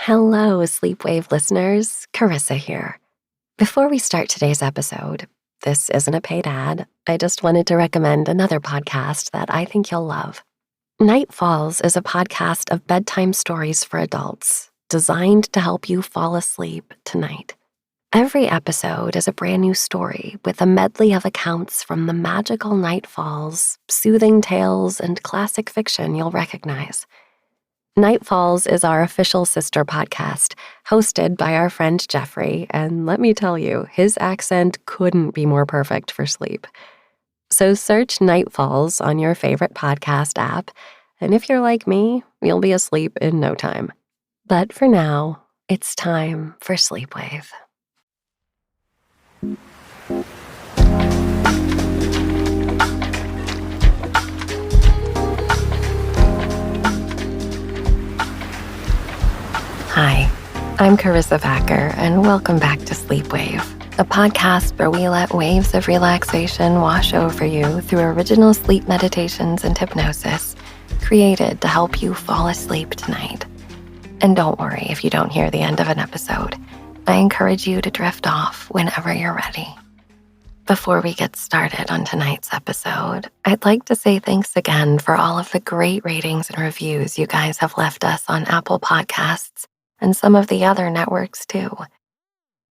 Hello, Sleepwave listeners. Karissa here. Before we start today's episode, this isn't a paid ad. I just wanted to recommend another podcast that I think you'll love. Night Falls is a podcast of bedtime stories for adults designed to help you fall asleep tonight. Every episode is a brand new story with a medley of accounts from the magical Night Falls, soothing tales, and classic fiction you'll recognize. Night Falls is our official sister podcast, hosted by our friend Jeffrey, and let me tell you, his accent couldn't be more perfect for sleep. So search Night Falls on your favorite podcast app, and if you're like me, you'll be asleep in no time. But for now, it's time for Sleepwave. Hi, I'm Karissa Packer, and welcome back to Sleepwave, a podcast where we let waves of relaxation wash over you through original sleep meditations and hypnosis created to help you fall asleep tonight. And don't worry if you don't hear the end of an episode. I encourage you to drift off whenever you're ready. Before we get started on tonight's episode, I'd like to say thanks again for all of the great ratings and reviews you guys have left us on Apple Podcasts and some of the other networks too.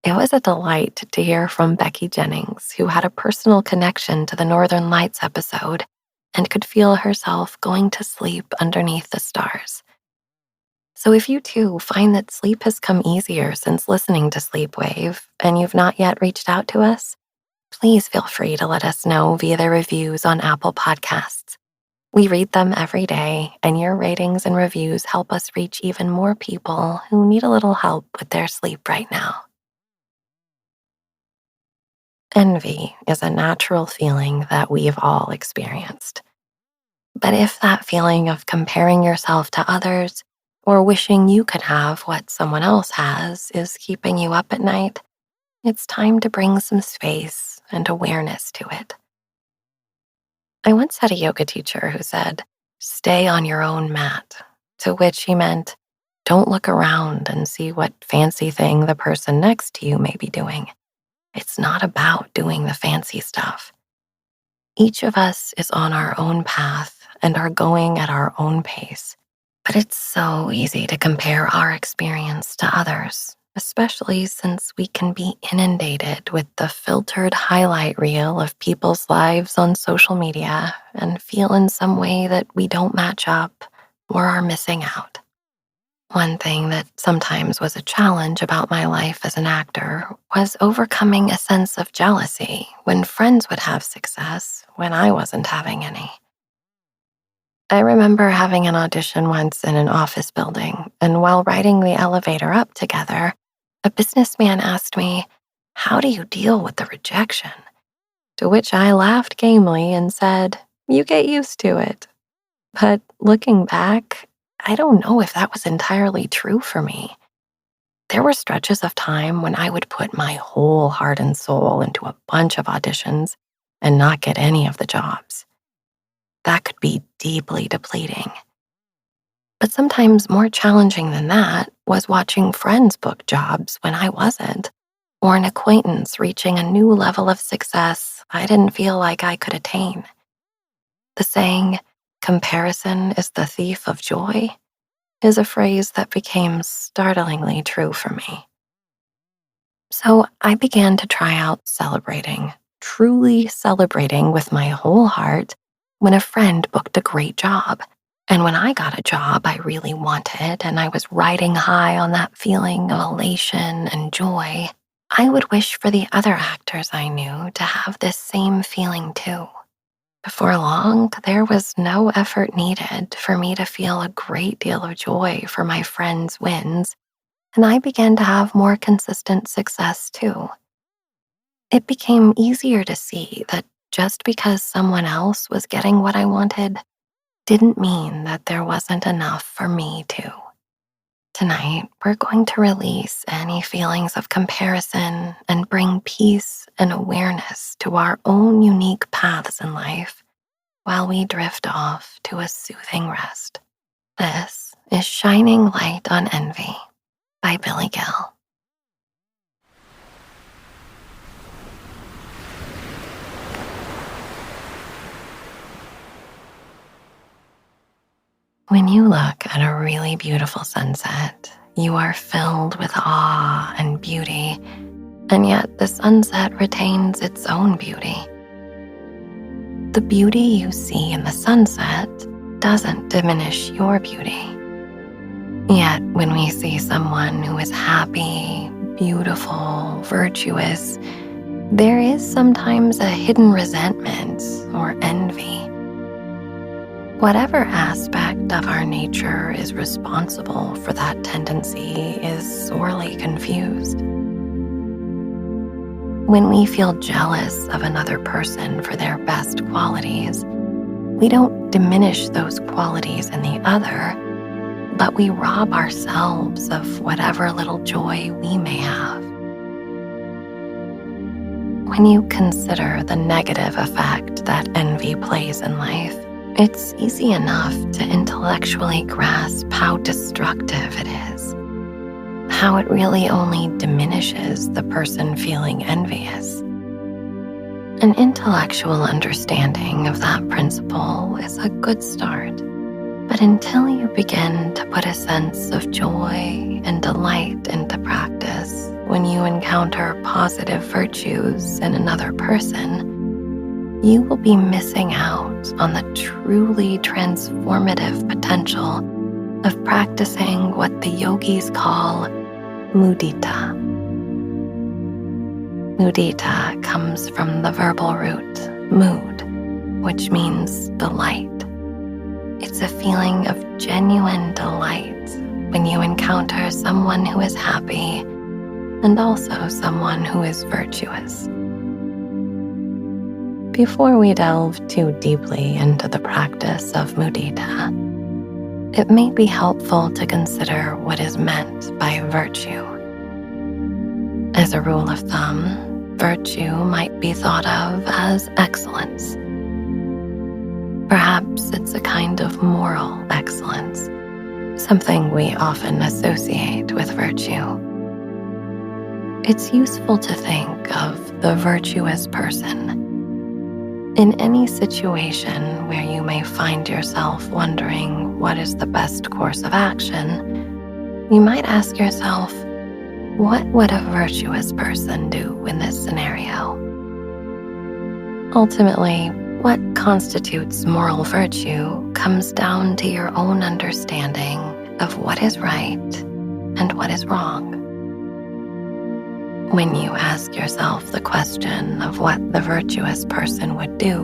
It was a delight to hear from Becky Jennings, who had a personal connection to the Northern Lights episode and could feel herself going to sleep underneath the stars. So if you too find that sleep has come easier since listening to Sleepwave and you've not yet reached out to us, please feel free to let us know via the reviews on Apple Podcasts. We read them every day, and your ratings and reviews help us reach even more people who need a little help with their sleep right now. Envy is a natural feeling that we've all experienced. But if that feeling of comparing yourself to others or wishing you could have what someone else has is keeping you up at night, it's time to bring some space and awareness to it. I once had a yoga teacher who said, "Stay on your own mat," to which he meant, don't look around and see what fancy thing the person next to you may be doing. It's not about doing the fancy stuff. Each of us is on our own path and are going at our own pace, but it's so easy to compare our experience to others, especially since we can be inundated with the filtered highlight reel of people's lives on social media and feel in some way that we don't match up or are missing out. One thing that sometimes was a challenge about my life as an actor was overcoming a sense of jealousy when friends would have success when I wasn't having any. I remember having an audition once in an office building, and while riding the elevator up together, a businessman asked me, "How do you deal with the rejection?" To which I laughed gamely and said, "You get used to it." But looking back, I don't know if that was entirely true for me. There were stretches of time when I would put my whole heart and soul into a bunch of auditions and not get any of the jobs. That could be deeply depleting. But sometimes more challenging than that was watching friends book jobs when I wasn't, or an acquaintance reaching a new level of success I didn't feel like I could attain. The saying, "comparison is the thief of joy," is a phrase that became startlingly true for me. So I began to try out celebrating, truly celebrating with my whole heart when a friend booked a great job. And when I got a job I really wanted and I was riding high on that feeling of elation and joy, I would wish for the other actors I knew to have this same feeling too. Before long, there was no effort needed for me to feel a great deal of joy for my friends' wins, and I began to have more consistent success too. It became easier to see that just because someone else was getting what I wanted didn't mean that there wasn't enough for me too. Tonight, we're going to release any feelings of comparison and bring peace and awareness to our own unique paths in life while we drift off to a soothing rest. This is Shining Light on Envy, by Billy Gill. When you look at a really beautiful sunset, you are filled with awe and beauty, and yet the sunset retains its own beauty. The beauty you see in the sunset doesn't diminish your beauty. Yet when we see someone who is happy, beautiful, virtuous, there is sometimes a hidden resentment or envy. Whatever aspect of our nature is responsible for that tendency is sorely confused. When we feel jealous of another person for their best qualities, we don't diminish those qualities in the other, but we rob ourselves of whatever little joy we may have. When you consider the negative effect that envy plays in life, it's easy enough to intellectually grasp how destructive it is, how it really only diminishes the person feeling envious. An intellectual understanding of that principle is a good start, but until you begin to put a sense of joy and delight into practice when you encounter positive virtues in another person, you will be missing out on the truly transformative potential of practicing what the yogis call Mudita. Mudita comes from the verbal root mood, which means delight. It's a feeling of genuine delight when you encounter someone who is happy and also someone who is virtuous. Before we delve too deeply into the practice of mudita, it may be helpful to consider what is meant by virtue. As a rule of thumb, virtue might be thought of as excellence. Perhaps it's a kind of moral excellence, something we often associate with virtue. It's useful to think of the virtuous person. In any situation where you may find yourself wondering what is the best course of action, you might ask yourself, what would a virtuous person do in this scenario? Ultimately, what constitutes moral virtue comes down to your own understanding of what is right and what is wrong. When you ask yourself the question of what the virtuous person would do,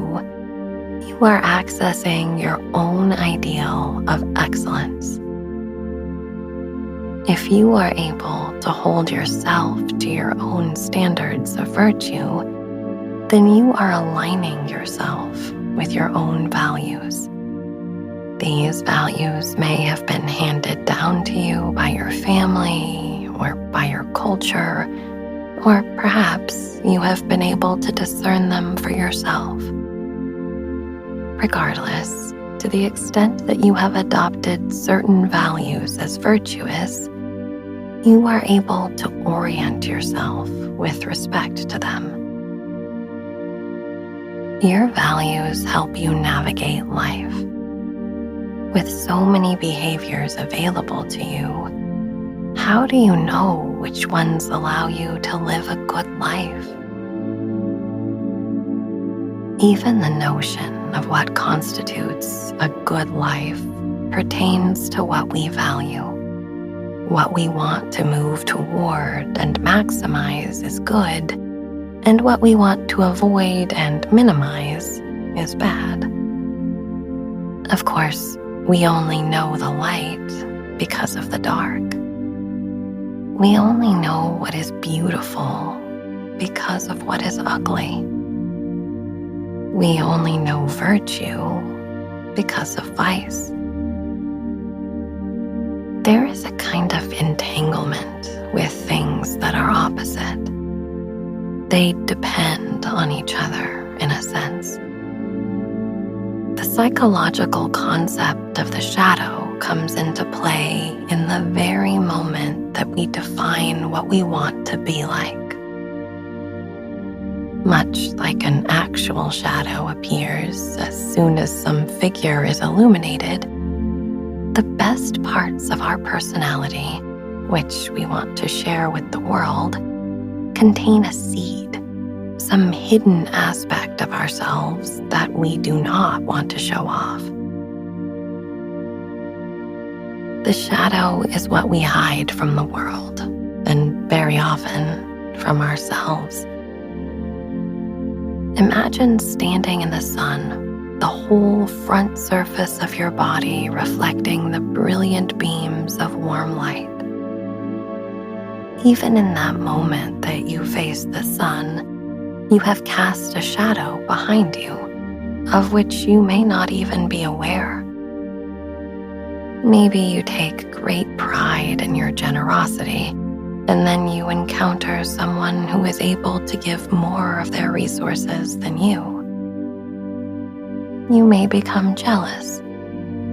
you are accessing your own ideal of excellence. If you are able to hold yourself to your own standards of virtue, then you are aligning yourself with your own values. These values may have been handed down to you by your family or by your culture, or perhaps you have been able to discern them for yourself. Regardless, to the extent that you have adopted certain values as virtuous, you are able to orient yourself with respect to them. Your values help you navigate life. With so many behaviors available to you, how do you know which ones allow you to live a good life? Even the notion of what constitutes a good life pertains to what we value. What we want to move toward and maximize is good, and what we want to avoid and minimize is bad. Of course, we only know the light because of the dark. We only know what is beautiful because of what is ugly. We only know virtue because of vice. There is a kind of entanglement with things that are opposite. They depend on each other in a sense. The psychological concept of the shadow comes comes into play in the very moment that we define what we want to be like. Much like an actual shadow appears as soon as some figure is illuminated, the best parts of our personality, which we want to share with the world, contain a seed, some hidden aspect of ourselves that we do not want to show off. The shadow is what we hide from the world, and very often from ourselves. Imagine standing in the sun, the whole front surface of your body reflecting the brilliant beams of warm light. Even in that moment that you face the sun, you have cast a shadow behind you, of which you may not even be aware. Maybe you take great pride in your generosity, and then you encounter someone who is able to give more of their resources than you. You may become jealous,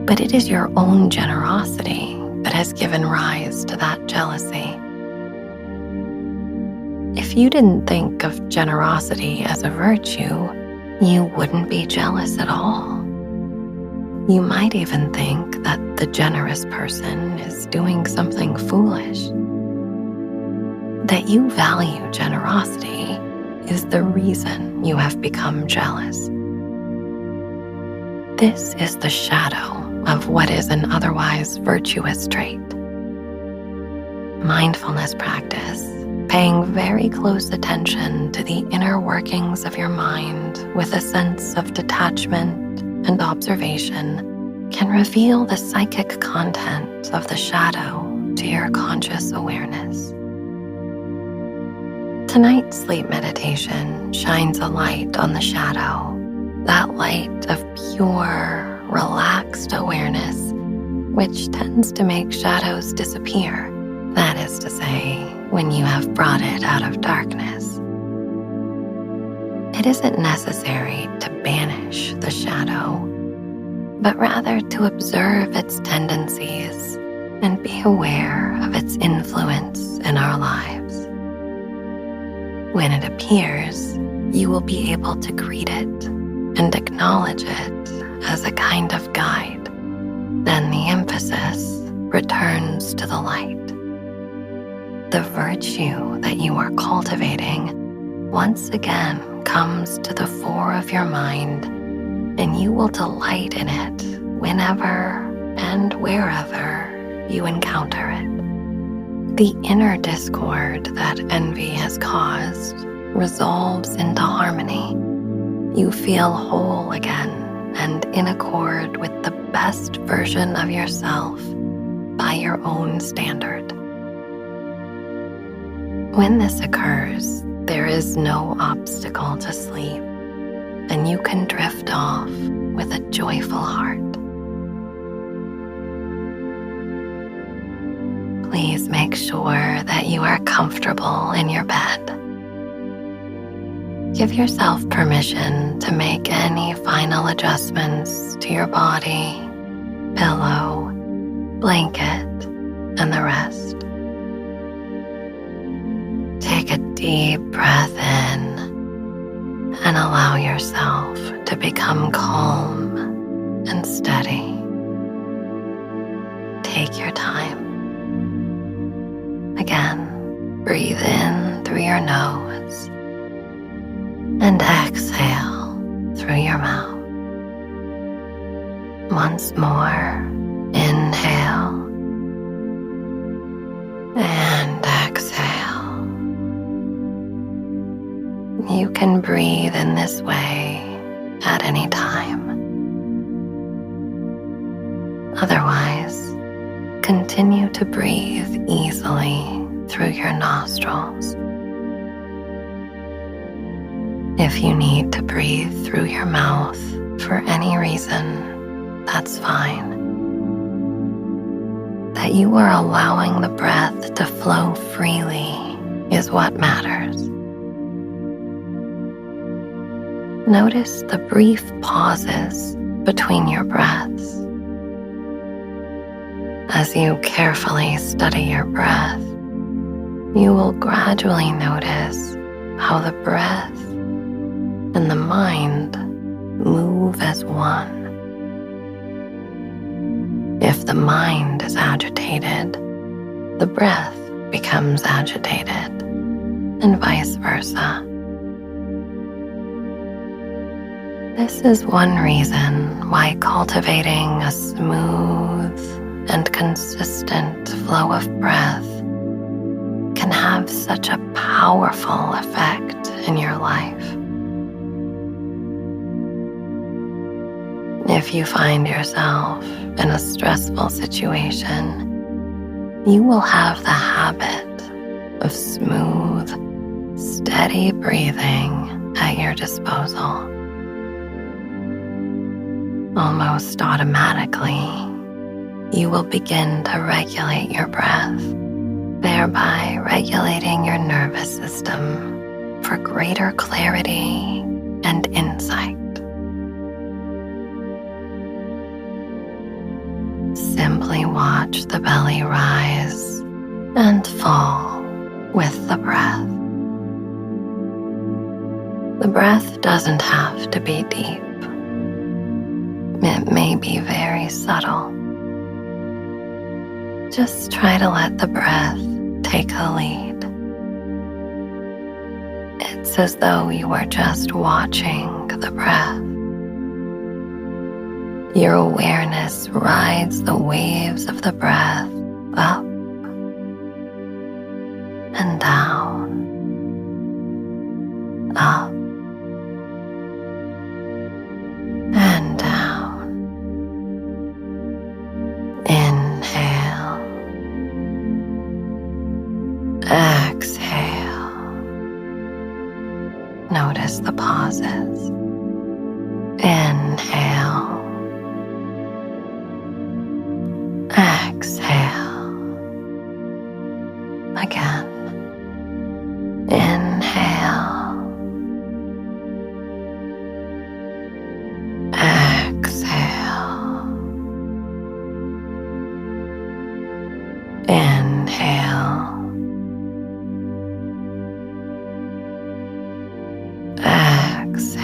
but it is your own generosity that has given rise to that jealousy. If you didn't think of generosity as a virtue, you wouldn't be jealous at all. You might even think that the generous person is doing something foolish. That you value generosity is the reason you have become jealous. This is the shadow of what is an otherwise virtuous trait. Mindfulness practice, paying very close attention to the inner workings of your mind with a sense of detachment and observation, can reveal the psychic content of the shadow to your conscious awareness. Tonight's sleep meditation shines a light on the shadow, that light of pure, relaxed awareness, which tends to make shadows disappear. That is to say, when you have brought it out of darkness. It isn't necessary to banish the shadow, but rather to observe its tendencies and be aware of its influence in our lives. When it appears, you will be able to greet it and acknowledge it as a kind of guide. Then the emphasis returns to the light. The virtue that you are cultivating once again comes to the fore of your mind, and you will delight in it whenever and wherever you encounter it. The inner discord that envy has caused resolves into harmony. You feel whole again and in accord with the best version of yourself by your own standard. When this occurs, there is no obstacle to sleep, and you can drift off with a joyful heart. Please make sure that you are comfortable in your bed. Give yourself permission to make any final adjustments to your body, pillow, blanket, and the rest. Take a deep breath in and allow yourself to become calm and steady. Take your time. Again, breathe in through your nose and exhale through your mouth. Once more, inhale and exhale. You can breathe in this way at any time. Otherwise, continue to breathe easily through your nostrils. If you need to breathe through your mouth for any reason, that's fine. That you are allowing the breath to flow freely is what matters. Notice the brief pauses between your breaths. As you carefully study your breath, you will gradually notice how the breath and the mind move as one. If the mind is agitated, the breath becomes agitated, and vice versa. This is one reason why cultivating a smooth and consistent flow of breath can have such a powerful effect in your life. If you find yourself in a stressful situation, you will have the habit of smooth, steady breathing at your disposal. Almost automatically, you will begin to regulate your breath, thereby regulating your nervous system for greater clarity and insight. Simply watch the belly rise and fall with the breath. The breath doesn't have to be deep. It may be very subtle. Just try to let the breath take the lead. It's as though you were just watching the breath. Your awareness rides the waves of the breath up and down, up and down. Inhale, exhale. Notice the pauses. Inhale, exhale. Again. Inhale, exhale. Inhale, exhale.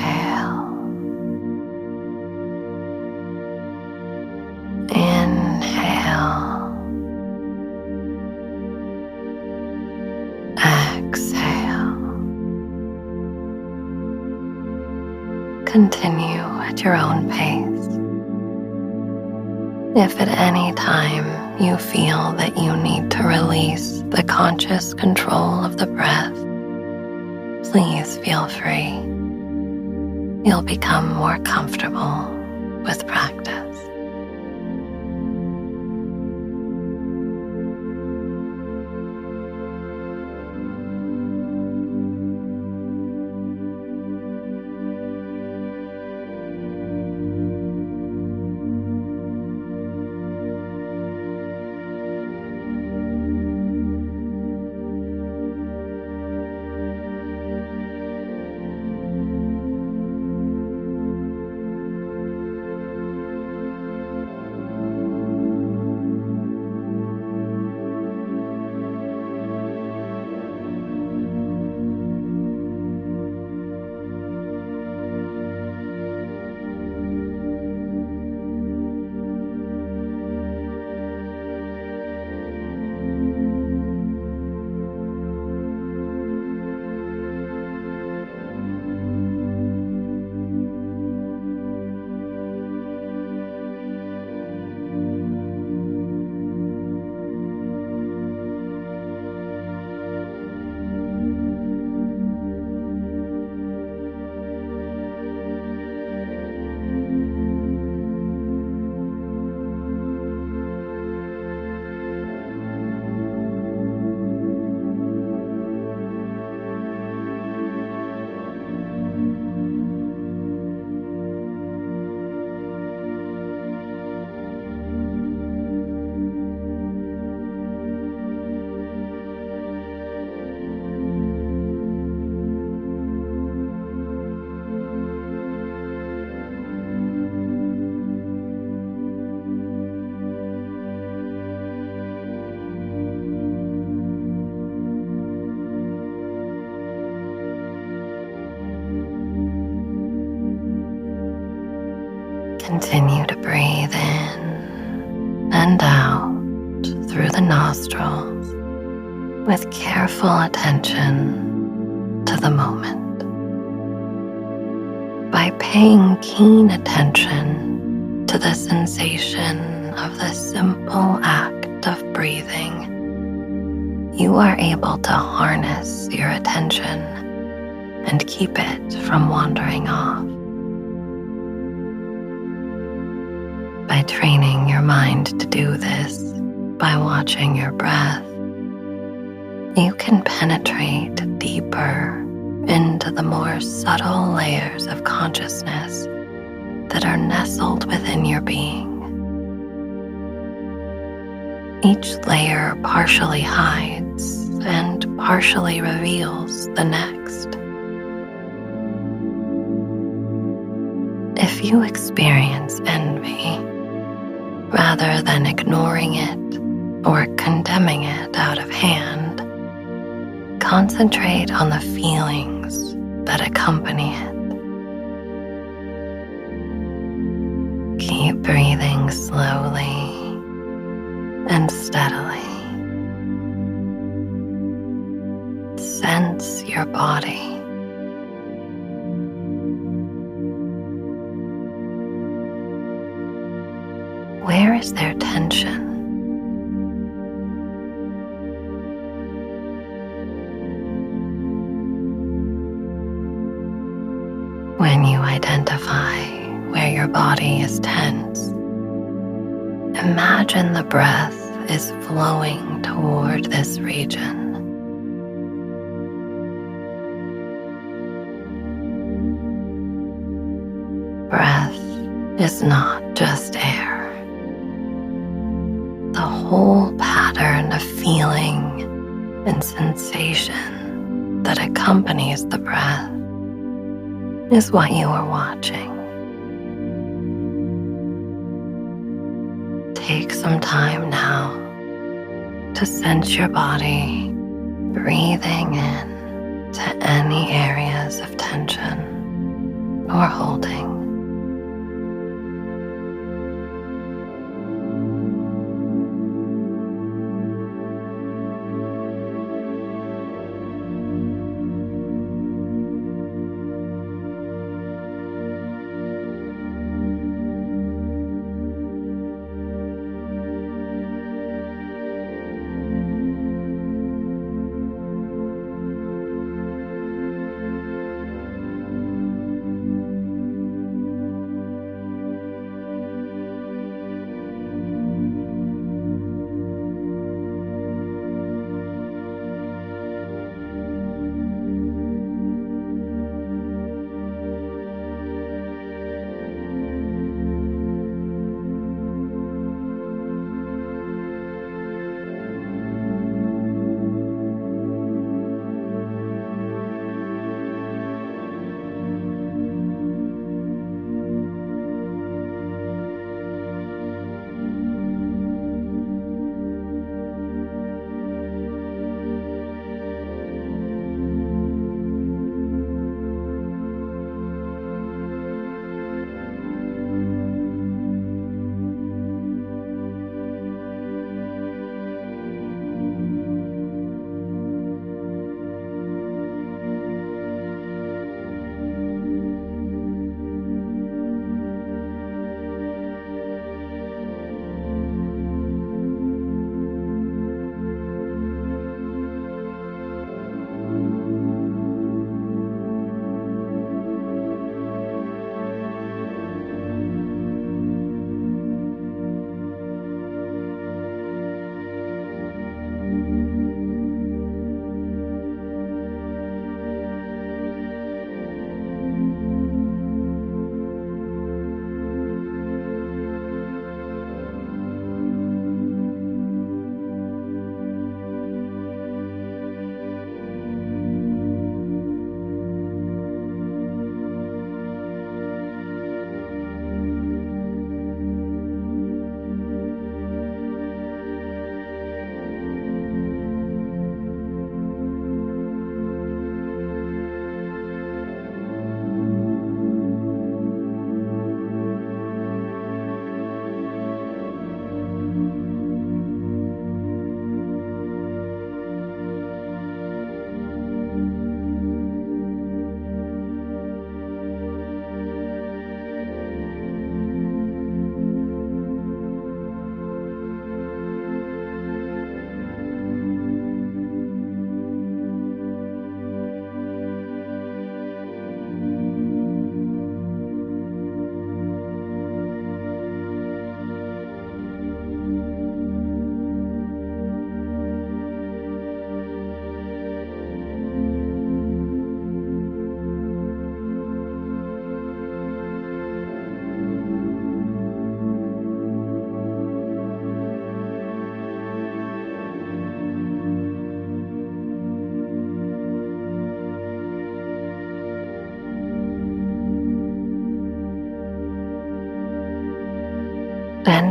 Inhale, exhale. Continue at your own pace. If at any time you feel that you need to release the conscious control of the breath, please feel free. You'll become more comfortable with practice. Continue to breathe in and out through the nostrils with careful attention to the moment. By paying keen attention to the sensation of the simple act of breathing, you are able to harness your attention and keep it from wandering off. By training your mind to do this by watching your breath, you can penetrate deeper into the more subtle layers of consciousness that are nestled within your being. Each layer partially hides and partially reveals the next. If you experience envy, rather than ignoring it or condemning it out of hand, concentrate on the feelings that accompany it. Keep breathing slowly and steadily. Sense your body. Where is there tension? When you identify where your body is tense, imagine the breath is flowing toward this region. Breath is not just air. The whole pattern of feeling and sensation that accompanies the breath is what you are watching. Take some time now to sense your body breathing in to any areas of tension or holding.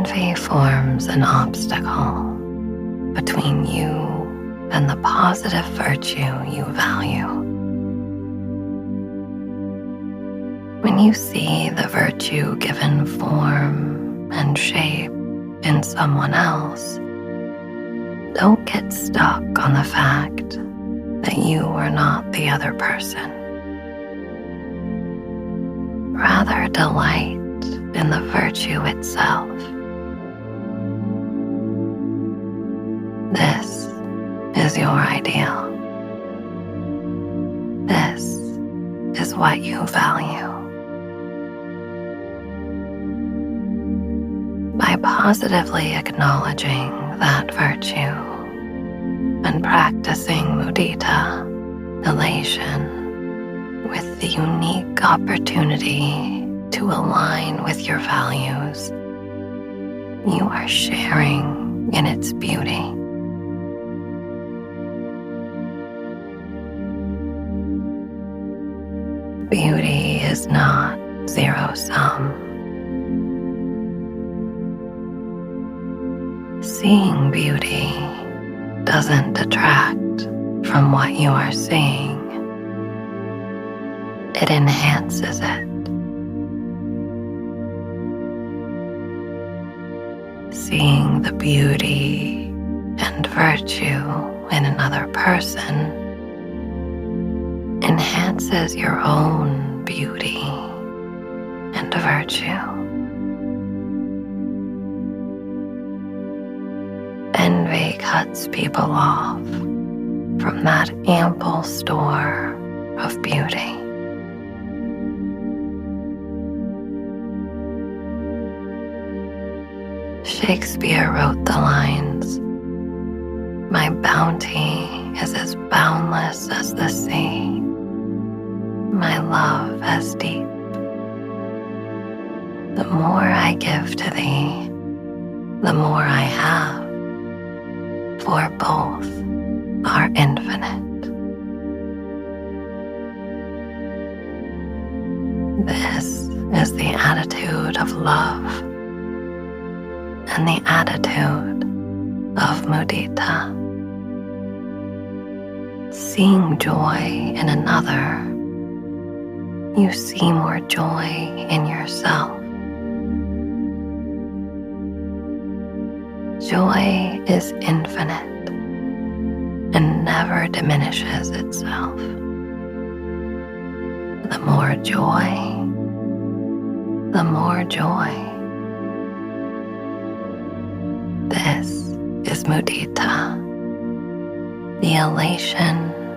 envy forms an obstacle between you and the positive virtue you value. When you see the virtue given form and shape in someone else, don't get stuck on the fact that you are not the other person. Rather, delight in the virtue itself. This is your ideal. This is what you value. By positively acknowledging that virtue and practicing mudita, elation, with the unique opportunity to align with your values, you are sharing in its beauty. Beauty is not zero-sum. Seeing beauty doesn't detract from what you are seeing. It enhances it. Seeing the beauty and virtue in another person enhances your own beauty and virtue. Envy cuts people off from that ample store of beauty. Shakespeare wrote the lines, "My bounty is as boundless as the sea, my love as deep. The more I give to thee, the more I have, for both are infinite." This is the attitude of love and the attitude of mudita. Seeing joy in another, you see more joy in yourself. Joy is infinite and never diminishes itself. The more joy, the more joy. This is mudita, the elation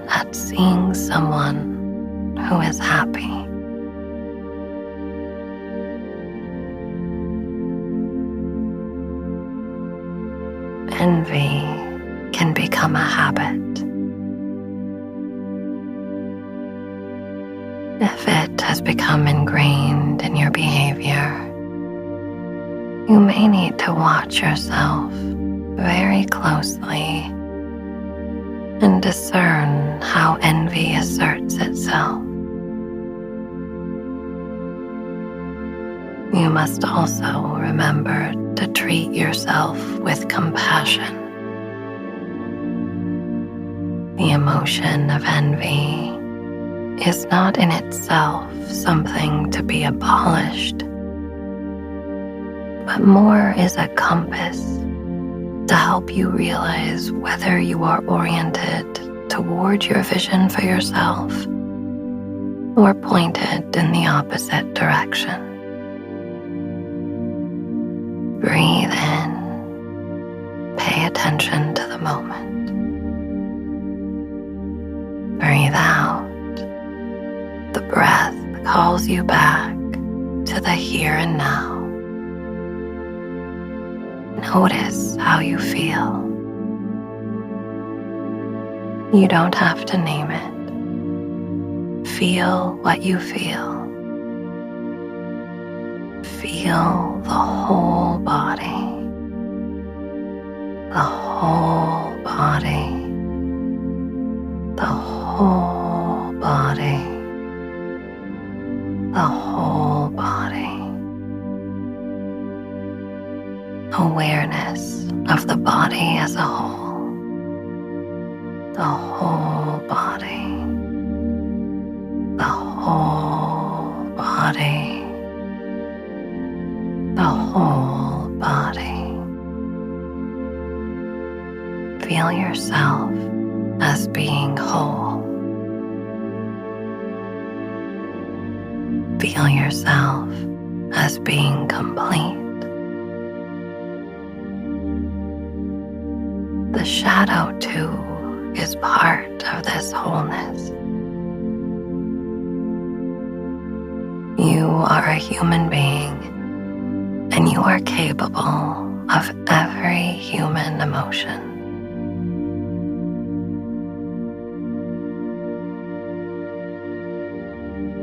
at seeing someone who is happy. Envy can become a habit. If it has become ingrained in your behavior, you may need to watch yourself very closely and discern how envy asserts itself. You must also remember to treat yourself with compassion. The emotion of envy is not in itself something to be abolished, but more is a compass to help you realize whether you are oriented toward your vision for yourself or pointed in the opposite direction. Breathe in, pay attention to the moment. Breathe out. The breath calls you back to the here and now. Notice how you feel. You don't have to name it. Feel what you feel. Feel the whole body. The whole body. The whole body. The whole body. awareness of the body as a whole, the whole body, the whole body, the whole body. Feel yourself as being whole. Feel yourself as being complete. The shadow, too, is part of this wholeness. You are a human being, and you are capable of every human emotion.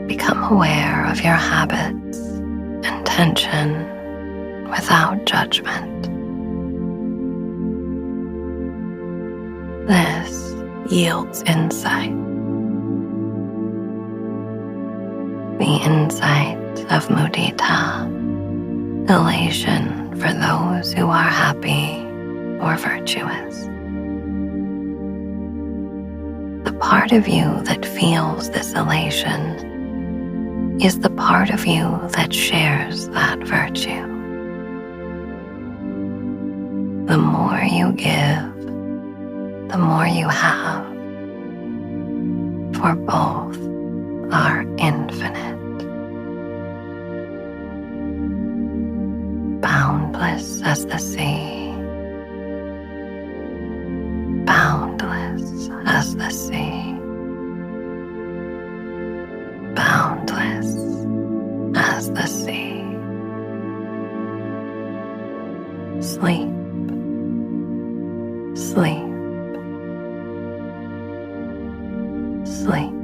Become aware of your habits and tension without judgment. This yields insight. The insight of Mudita, elation for those who are happy or virtuous. The part of you that feels this elation is the part of you that shares that virtue. The more you give, the more you have, for both are infinite. Boundless as the sea, boundless as the sea, boundless as the sea. Sleep, sleep, sleep.